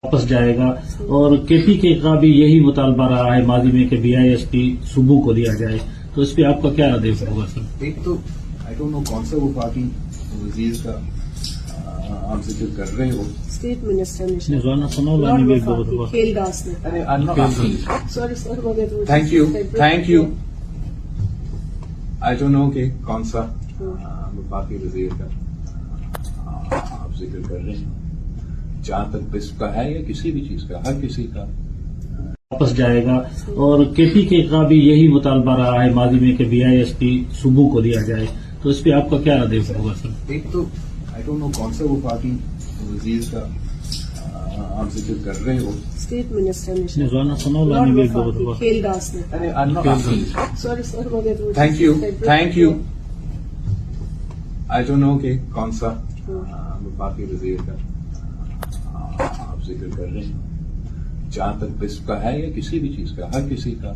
واپس جائے گا اور کے پی کے کا بھی یہی مطالبہ رہا ہے ماضی میں کہ بی آئی ایس پی صوبوں کو دیا جائے، تو اس پہ آپ کا کیا رد ہوگا سر؟ ایک تو آئی ڈونٹ نو کون سا وہ پارٹی وزیر کا آپ ذکر کر رہے ہو. اسٹیٹ منسٹر کھیل داس نے. Thank you. I don't know کہ کون سا وفاقی وزیر کا آپ ذکر کر رہے ہیں. جہاں تک بسپ کا ہے یا کسی بھی چیز کا، ہر کسی کا واپس جائے گا اور کے پی کے کا بھی یہی مطالبہ رہا ہے ماضی میں کہ بی آئی ایس پی صوبوں کو دیا جائے، تو اس پہ آپ کا کیا رد ہوگا سر؟ ایک تو آئی ڈونٹ نو کون سا وہ پارٹی وزیر کا آپ ذکر کر رہے ہو. اسٹیٹ منسٹر کھیل داس نے. Thank you. I don't know کہ کون سا وفاقی وزیر کا آپ ذکر کر رہے ہیں. جہاں تک بسپ کا ہے یا کسی بھی چیز کا، ہر کسی کا